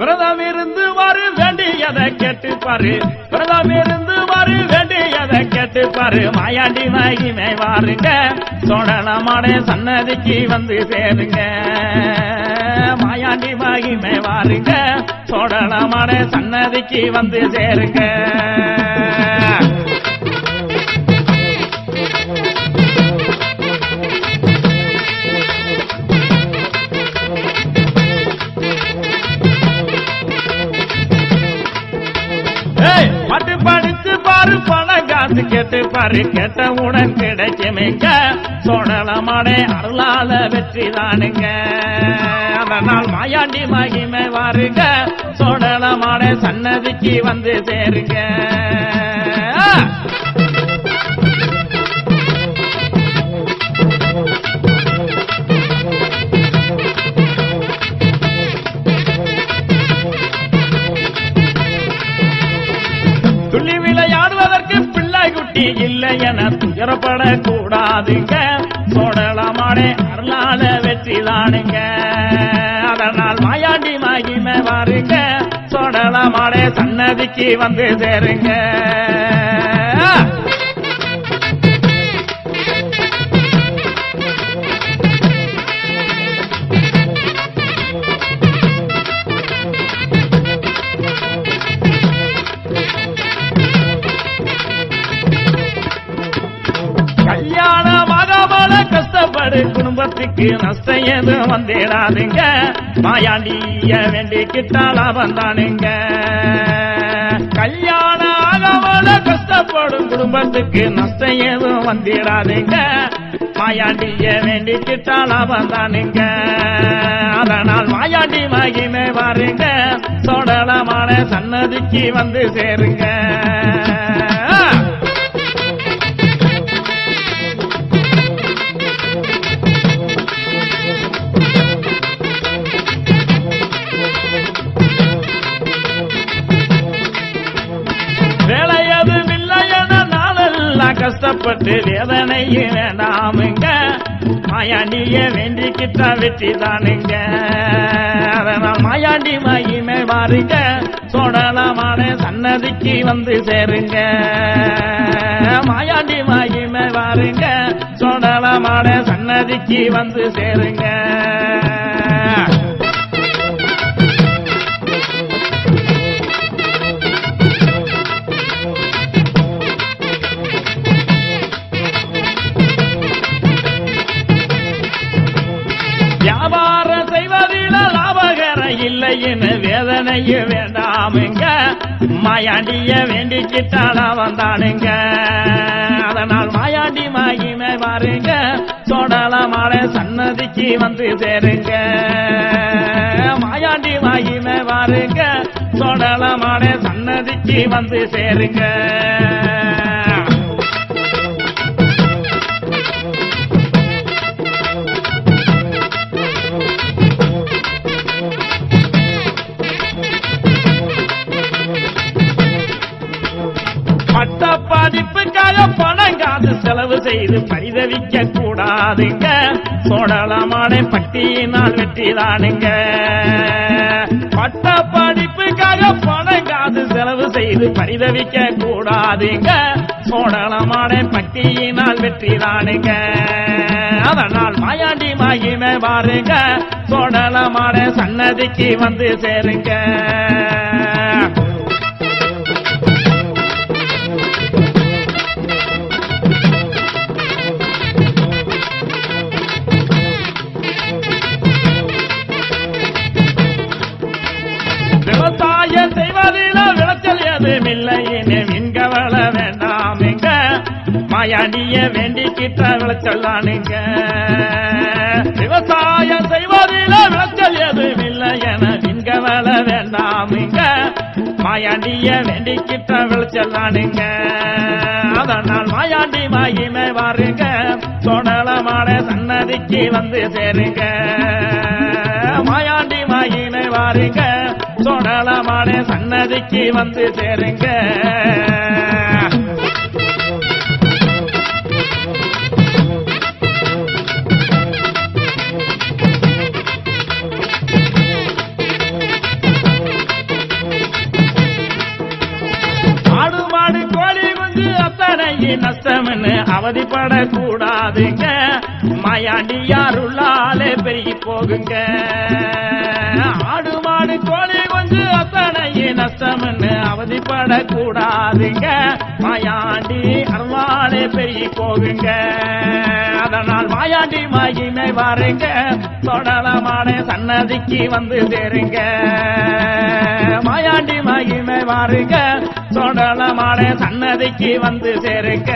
விரதம் இருந்து வரு வேண்டியதை கேட்டுப்பாரு விரதம் இருந்து வரு வேண்டியதை கேட்டுப்பாரு மாயாண்டி மகிமை வாருங்க சோழலமாடே சன்னதிக்கு வந்து சேருங்க மாயாண்டி மகிமை வாருங்க சோழலமாடே சன்னதிக்கு வந்து சேருங்க பாட்டு படித்து பாரு பணம் காசு கேட்டு பாரு கேட்டவுடன் கிடைக்குமேங்க சோழலமாடே அருளால வெற்றி தானுங்க அதனால் மாயாண்டி மகிமை வாருங்க சோழலமாடே சன்னதிக்கு வந்து சேருங்க துள்ளி விளையாடுவதற்கு பிள்ளை குட்டி இல்லை என துயரப்படக்கூடாதுங்க சோழலமாடே அருளால வெற்றி தானுங்க அதனால் மாயாண்டி மகிமை வாருங்க சோழலமாடே சன்னதிக்கு வந்து சேருங்க கஷ்டப்படு குடும்பத்துக்கு நஷ்டம் எதுவும் வந்திடாதுங்க மாயாண்டிய வேண்டிக்கிட்டாலா வந்தானுங்க கல்யாணம் ஆகவள கஷ்டப்படும் குடும்பத்துக்கு நஷ்டம் எதுவும் வந்திடாதுங்க மாயாண்டிய வேண்டிக்கிட்டாலா வந்தானுங்க அதனால் மாயாண்டி மகிமை வாருங்க சோழலமான சன்னதிக்கு வந்து சேருங்க கஷ்டப்பட்டு வேதனையும் வேண்டாமுங்க மாயாண்டிய வேண்டிக்கிட்டா வெற்றி தானுங்க அதனால் மாயாண்டி மகிமை வாருங்க சோழலமான சன்னதிக்கு வந்து சேருங்க மாயாண்டி மகிமை வாருங்க சோழலமான சன்னதிக்கு வந்து சேருங்க வியாபாரம் செய்வதில் லாபகரம் இல்லைன்னு வேதனையும் வேண்டாமுங்க மாயாண்டிய வேண்டிக்கிட்டாலா வந்தானுங்க அதனால் மாயாண்டி மகிமை வாருங்க சோழலமான சன்னதிக்கு வந்து சேருங்க மாயாண்டி மகிமை வாருங்க சோழலமான சன்னதிக்கு வந்து சேருங்க பட்டப்படிப்புக்காக பணம் காசு செலவு செய்து பரிதவிக்க கூடாதுங்க சோழலமான பட்டியினால் வெற்றிதானுங்க பட்டப்படிப்புக்காக பணம் காசு செலவு செய்து பரிதவிக்க கூடாதுங்க சோழலமான பட்டியினால் வெற்றிதானுங்க அதனால் மாயாண்டி மகிமை வாருங்க சோழலமான சன்னதிக்கு வந்து சேருங்க விவசாயம் செய்வதில் விளைச்சல் எதுவும் இல்லைன்னு மின்கவல வேண்டாமுங்க மாயாண்டிய வேண்டிக்கிட்ட விளைச்சல் தானுங்க விவசாயம் செய்வதில் விளைச்சல் எதுவும் இல்லை என மின்கவல வேண்டாமுங்க மாயாண்டிய வேண்டிக்கிட்ட விளைச்சல் தானுங்க அதனால் மாயாண்டி மகிமை வாருங்க சோழலமான சன்னதிக்கு வந்து சேருங்க மாயாண்டி மகிமை வாருங்க சோழலமான சன்னதிக்கு வந்து சேருங்க நஷ்டம்னு அவதிப்படக்கூடாதுங்க. மாயாண்டியாருள்ளாலே பெருகி போகுங்க. ஆடு மாடு கோழி கொஞ்சம் அத்தனை நஷ்டம்னு அவதிப்படக்கூடாதுங்க. மாயாண்டி அருளாலே பெருகி போகுங்க. அதனால் மாயாண்டி மகிமை வாருங்க. தொடலமான சன்னதிக்கு வந்து சேருங்க. மாயாண்டி மகிமை வாருங்க. தொடலமான சன்னதிக்கு வந்து சேருங்க.